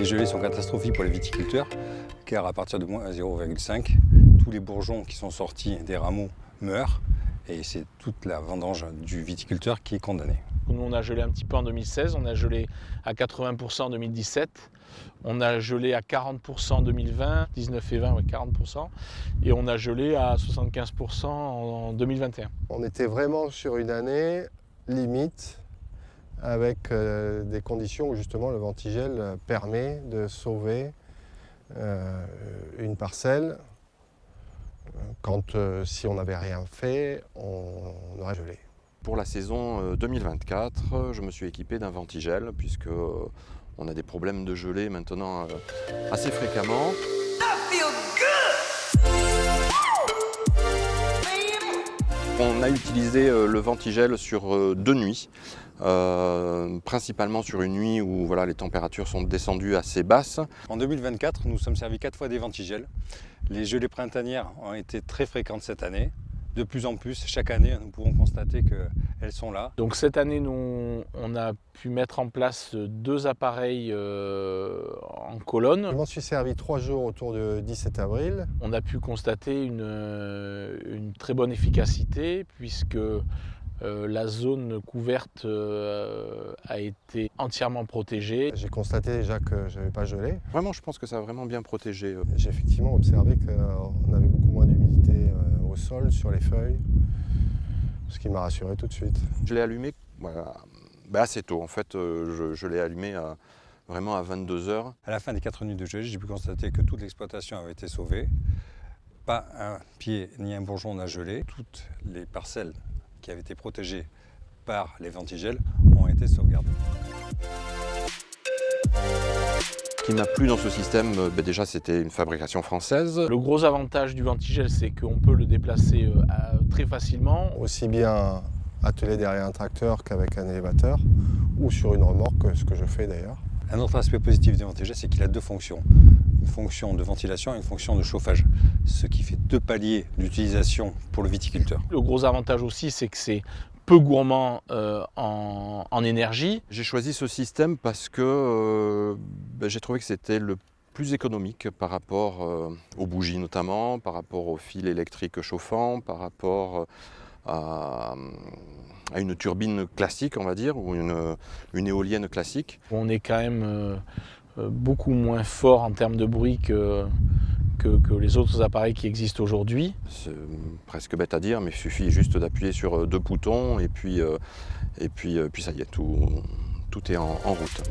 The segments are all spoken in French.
gelées sont catastrophiques pour les viticulteurs, car à partir de moins 0,5, tous les bourgeons qui sont sortis des rameaux meurent, et c'est toute la vendange du viticulteur qui est condamnée. Nous, on a gelé un petit peu en 2016, on a gelé à 80% en 2017, on a gelé à 40% en 2020, 19 et 20, ouais, 40%, et on a gelé à 75% en 2021. On était vraiment sur une année limite, avec des conditions où justement le ventigel permet de sauver une parcelle quand si on n'avait rien fait, on aurait gelé. Pour la saison 2024, je me suis équipé d'un ventigel puisque on a des problèmes de gelée maintenant assez fréquemment. On a utilisé le ventigel sur 2 nuits, principalement sur une nuit où voilà, les températures sont descendues assez basses. En 2024, nous sommes servis 4 fois des ventigels. Les gelées printanières ont été très fréquentes cette année. De plus en plus, chaque année, nous pouvons constater qu'elles sont là. Donc cette année, nous, on a pu mettre en place 2 appareils en colonne. Je m'en suis servi 3 jours autour du 17 avril. On a pu constater une très bonne efficacité puisque la zone couverte a été entièrement protégée. J'ai constaté déjà que je n'avais pas gelé. Vraiment, je pense que ça a vraiment bien protégé. J'ai effectivement observé qu'on avait beaucoup moins d'humidité au sol, sur les feuilles, ce qui m'a rassuré tout de suite. Je l'ai allumé assez tôt. En fait, je l'ai allumé vraiment à 22 h. À la fin des 4 nuits de gelée, j'ai pu constater que toute l'exploitation avait été sauvée. Pas un pied ni un bourgeon n'a gelé. Toutes les parcelles qui avaient été protégées par les ventigels ont été sauvegardées. Ce qui m'a plu dans ce système, déjà c'était une fabrication française. Le gros avantage du ventigel, c'est qu'on peut le déplacer très facilement. Aussi bien attelé derrière un tracteur qu'avec un élévateur ou sur une remorque, ce que je fais d'ailleurs. Un autre aspect positif du ventigel, c'est qu'il a 2 fonctions. Une fonction de ventilation et une fonction de chauffage, ce qui fait 2 paliers d'utilisation pour le viticulteur. Le gros avantage aussi, c'est que c'est peu gourmand en énergie. J'ai choisi ce système parce que j'ai trouvé que c'était le plus économique par rapport aux bougies notamment, par rapport aux fils électriques chauffants, par rapport à une turbine classique, on va dire, ou une éolienne classique. On est quand même beaucoup moins fort en termes de bruit que les autres appareils qui existent aujourd'hui. C'est presque bête à dire, mais il suffit juste d'appuyer sur 2 boutons et puis ça y est, tout est en route.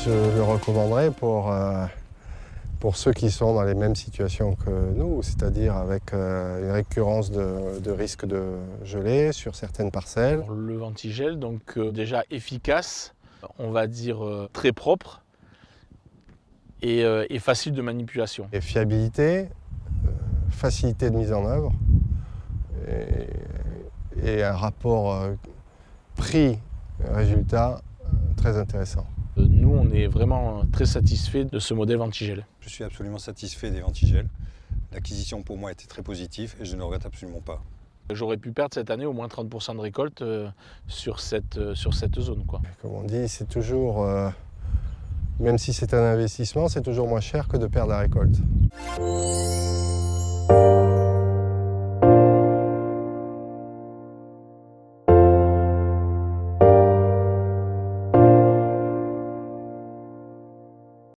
Je le recommanderais pour ceux qui sont dans les mêmes situations que nous, c'est-à-dire avec une récurrence de risque de gelée sur certaines parcelles. Le ventigel, donc déjà efficace, on va dire très propre et facile de manipulation. Et fiabilité, facilité de mise en œuvre et un rapport prix-résultat très intéressant. Nous, on est vraiment très satisfaits de ce modèle ventigel. Je suis absolument satisfait des ventigels. L'acquisition pour moi était très positive et je ne le regrette absolument pas. J'aurais pu perdre cette année au moins 30% de récolte sur cette zone, quoi. Comme on dit, c'est toujours, même si c'est un investissement, c'est toujours moins cher que de perdre la récolte.